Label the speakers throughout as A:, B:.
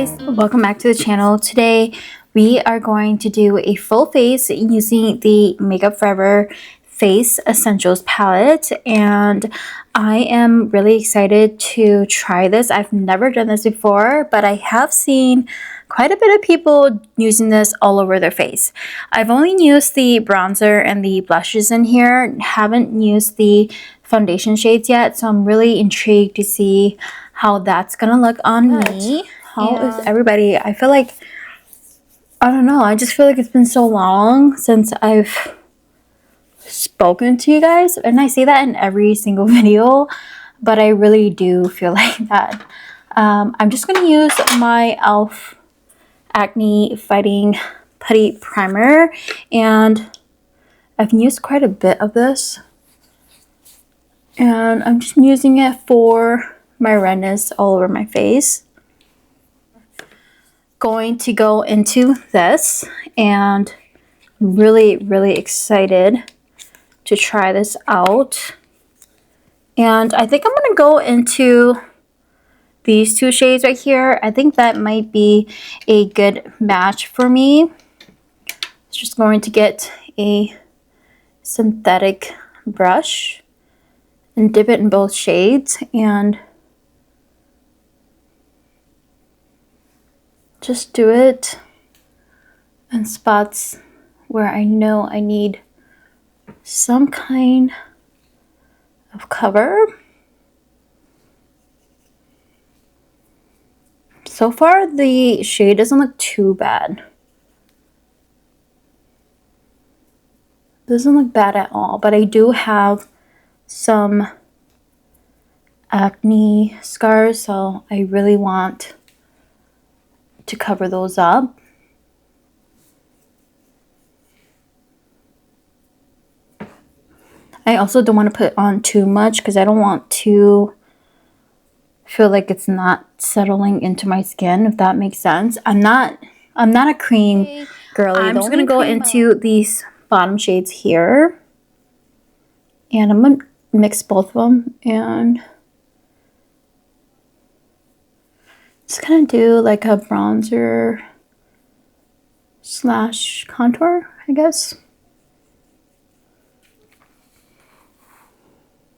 A: guys, welcome back to the channel. Today we are going to do a full face using the Makeup Forever Face Essentials palette, and I am really excited to try this. I've never done this before, but I have seen quite a bit of people using this all over their face. I've only used the bronzer and the blushes in here, haven't used the foundation shades yet, so I'm really intrigued to see how that's gonna look on me. How is everybody? I feel like, I don't know, I just feel like it's been so long since I've spoken to you guys, and I say that in every single video, but I really do feel like that. I'm just gonna use my e.l.f. Acne Fighting Putty Primer, and I've used quite a bit of this, and I'm just using it for my redness all over my face. Going to go into this, and I'm really excited to try this out. And I think I'm gonna go into these two shades right here. I think that might be a good match for me. Just going to get a synthetic brush and dip it in both shades and just do it in spots where I know I need some kind of cover. So far the shade doesn't look too bad. Doesn't look bad at all, but I do have some acne scars, so I really want to cover those up. I also don't want to put on too much because I don't want to feel like it's not settling into my skin, if that makes sense. I'm not a cream girly. I'm just gonna go into these bottom shades here, and I'm gonna mix both of them and just kind of do like a bronzer slash contour, I guess.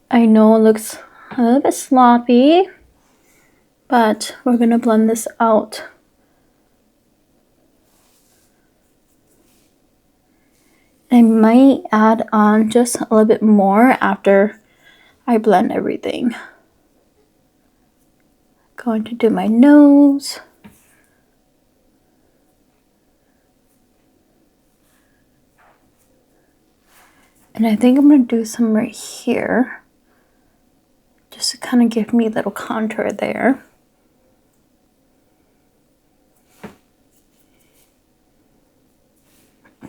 A: I know it looks a little bit sloppy, but we're gonna blend this out. I might add on just a little bit more after I blend everything. Going to do my nose. And I think I'm gonna do some right here, just to kind of give me a little contour there.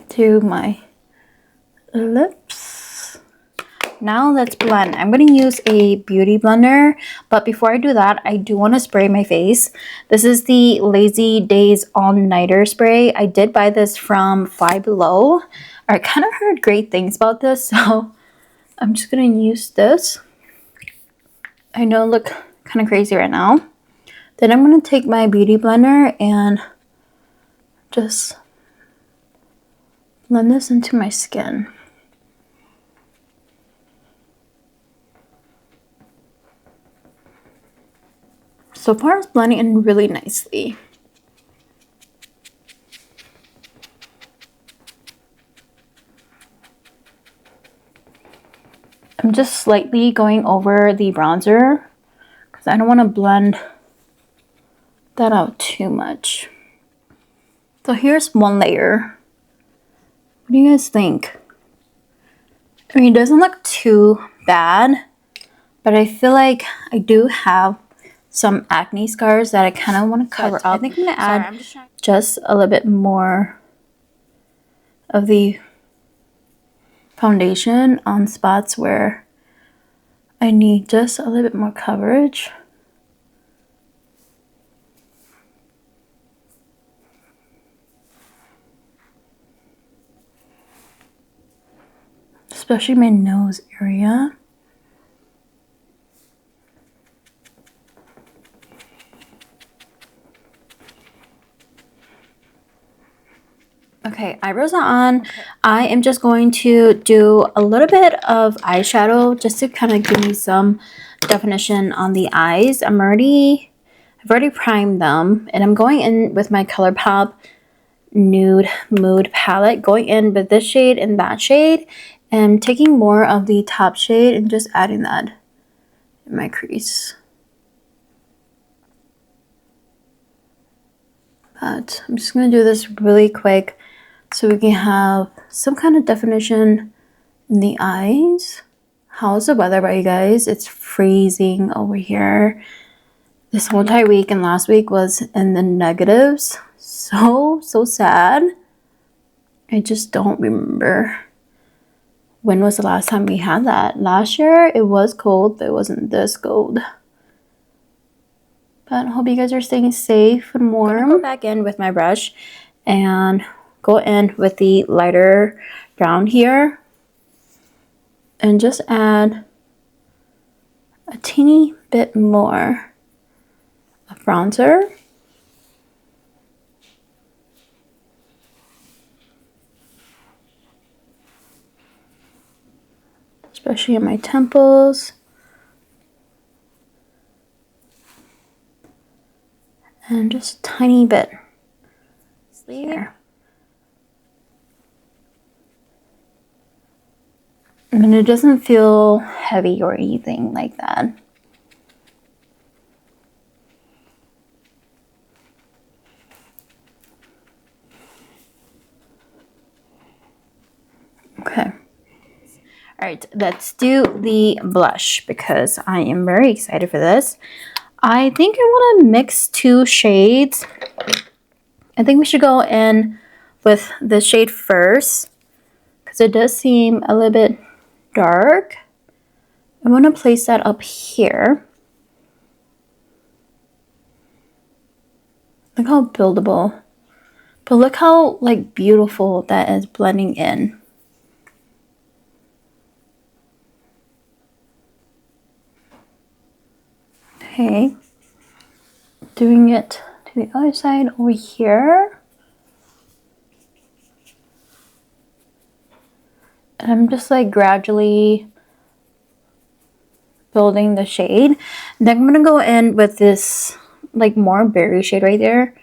A: Do my lips. Now let's blend. I'm going to use a beauty blender, but before I do that, I do want to spray my face. This is the Lazy Days All-Nighter Spray. I did buy this from Five Below. I kind of heard great things about this, so I'm just going to use this. I know I look kind of crazy right now. Then I'm going to take my beauty blender and just blend this into my skin. So far it's blending in really nicely. I'm just slightly going over the bronzer because I don't want to blend that out too much. So here's one layer. What do you guys think? I mean, it doesn't look too bad, but I feel like I do have some acne scars that I kind of want to cover up. I think I'm going to add just a little bit more of the foundation on spots where I need just a little bit more coverage. Especially my nose area. eyebrows are on. Okay. I am just going to do a little bit of eyeshadow just to kind of give me some definition on the eyes. I've already primed them, and I'm going in with my ColourPop Nude Mood palette, going in with this shade and that shade, and taking more of the top shade and just adding that in my crease. But I'm just going to do this really quick so we can have some kind of definition in the eyes. How's the weather by you guys? It's freezing over here. This whole entire week and last week was in the negatives. So sad. I just don't remember when was the last time we had that. Last year it was cold, but it wasn't this cold. But I hope you guys are staying safe and warm. I'm gonna go back in with my brush and go in with the lighter brown here and just add a teeny bit more of bronzer. Especially in my temples. And just a tiny bit here. And it doesn't feel heavy or anything like that. Okay. Alright, let's do the blush because I am very excited for this. I think I want to mix two shades. I think we should go in with the shade first because it does seem a little bit dark. I want to place that up here. Look how buildable. But look how like beautiful that is blending in. Okay. Doing it to the other side over here. And I'm just like gradually building the shade. And then I'm gonna go in with this like more berry shade right there.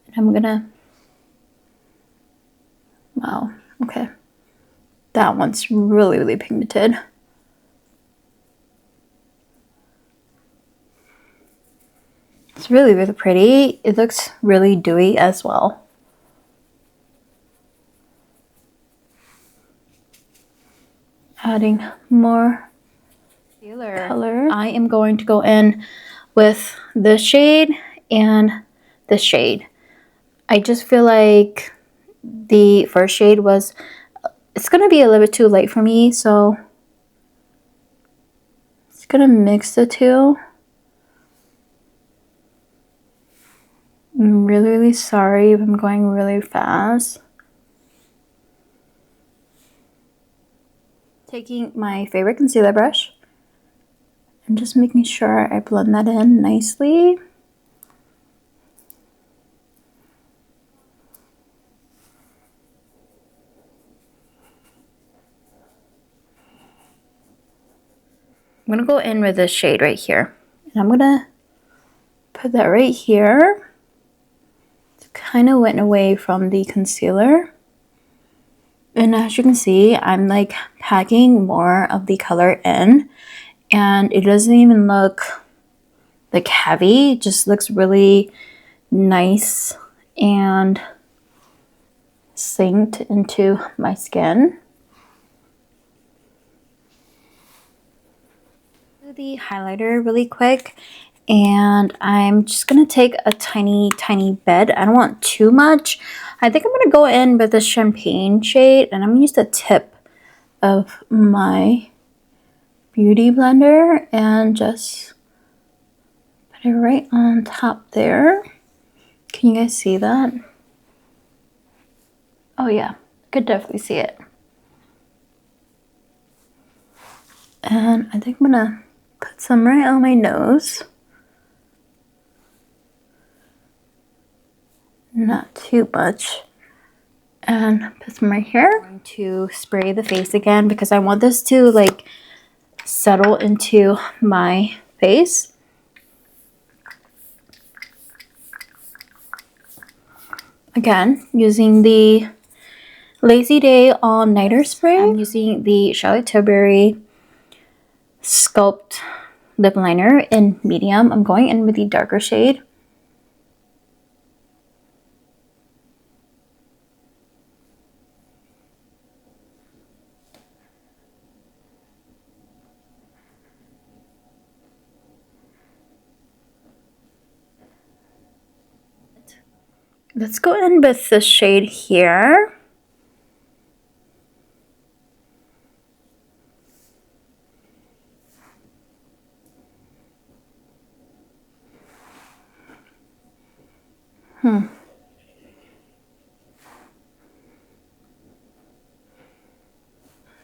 A: And I'm gonna, wow, okay. That one's really pigmented. It's really pretty. It looks really dewy as well. Adding more color. I am going to go in with this shade and this shade. I just feel like the first shade was, it's gonna be a little bit too light for me, so it's gonna mix the two. I'm really sorry if I'm going really fast. Taking my favorite concealer brush and just making sure I blend that in nicely. I'm gonna go in with this shade right here. And I'm gonna put that right here. Kind of went away from the concealer, and as you can see, I'm like packing more of the color in, and it doesn't even look like heavy. It just looks really nice and synced into my skin. Do the highlighter really quick. And I'm just gonna take a tiny bit. I don't want too much. I think I'm gonna go in with the champagne shade, and I'm gonna use the tip of my beauty blender and just put it right on top there. Can you guys see that? Oh yeah, could definitely see it. And I think I'm gonna put some right on my nose. Not too much. and put some right here. I'm going to spray the face again because I want this to like settle into my face. Again, using the Lazy Day All Nighter Spray. I'm using the Charlotte Tilbury Sculpt Lip Liner in medium. I'm going in with the darker shade. Let's go in with the shade here.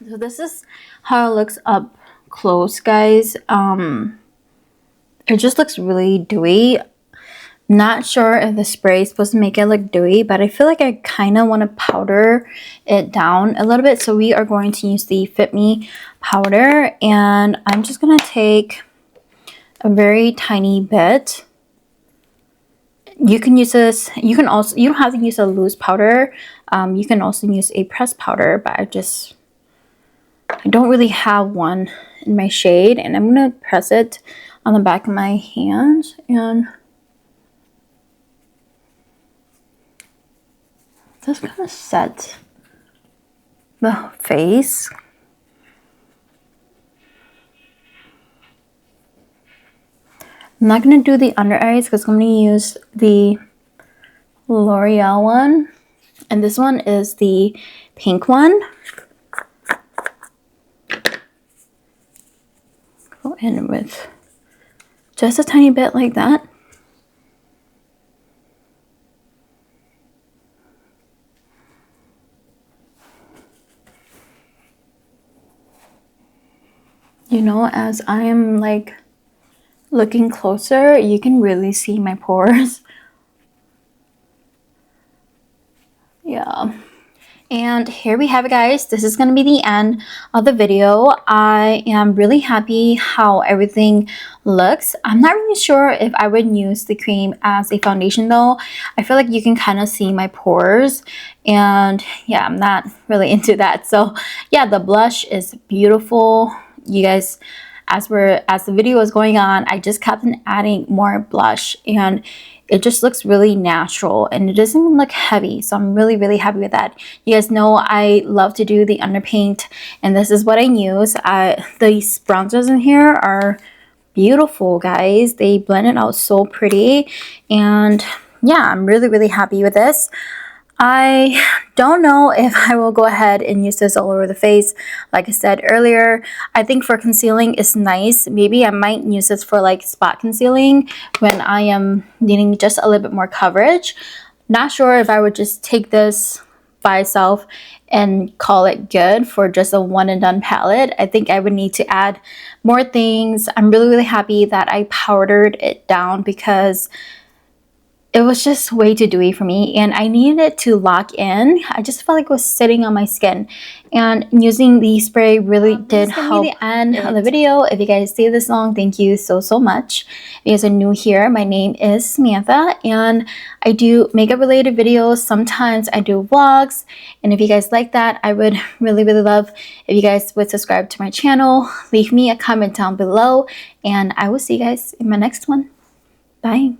A: So this is how it looks up close, guys. It just looks really dewy. Not sure if the spray is supposed to make it look dewy, but I feel like I kind of want to powder it down a little bit. So we are going to use the Fit Me powder, and I'm just going to take a very tiny bit. You can use this, you don't have to use a loose powder. You can also use a pressed powder, but I don't really have one in my shade, and I'm going to press it on the back of my hand and just kind of set the face. I'm not going to do the under eyes because I'm going to use the L'Oreal one, and this one is the pink one. Go in with just a tiny bit like that. You know, as I am like looking closer, you can really see my pores. Yeah. And here we have it, guys. This is going to be the end of the video. I am really happy how everything looks. I'm not really sure if I would use the cream as a foundation though. I feel like you can kind of see my pores, and yeah, I'm not really into that. So yeah, the blush is beautiful. You guys, as the video was going on, I just kept on adding more blush, and it just looks really natural and it doesn't even look heavy. So I'm really, really happy with that. You guys know I love to do the underpaint, and this is what I use. These bronzers in here are beautiful, guys. They blend it out so pretty, and yeah, I'm really, really happy with this. I don't know if I will go ahead and use this all over the face. Like I said earlier, I think for concealing is nice. Maybe I might use this for like spot concealing when I am needing just a little bit more coverage. Not sure if I would just take this by itself and call it good for just a one and done palette. I think I would need to add more things. I'm really, really happy that I powdered it down because it was just way too dewy for me, and I needed it to lock in. I just felt like it was sitting on my skin, and using the spray really did help. The end of the video. If you guys stayed this long, thank you so much. If you guys are new here, my name is Samantha, and I do makeup related videos. Sometimes I do vlogs, and if you guys like that, I would really, really love if you guys would subscribe to my channel. Leave me a comment down below, and I will see you guys in my next one. Bye.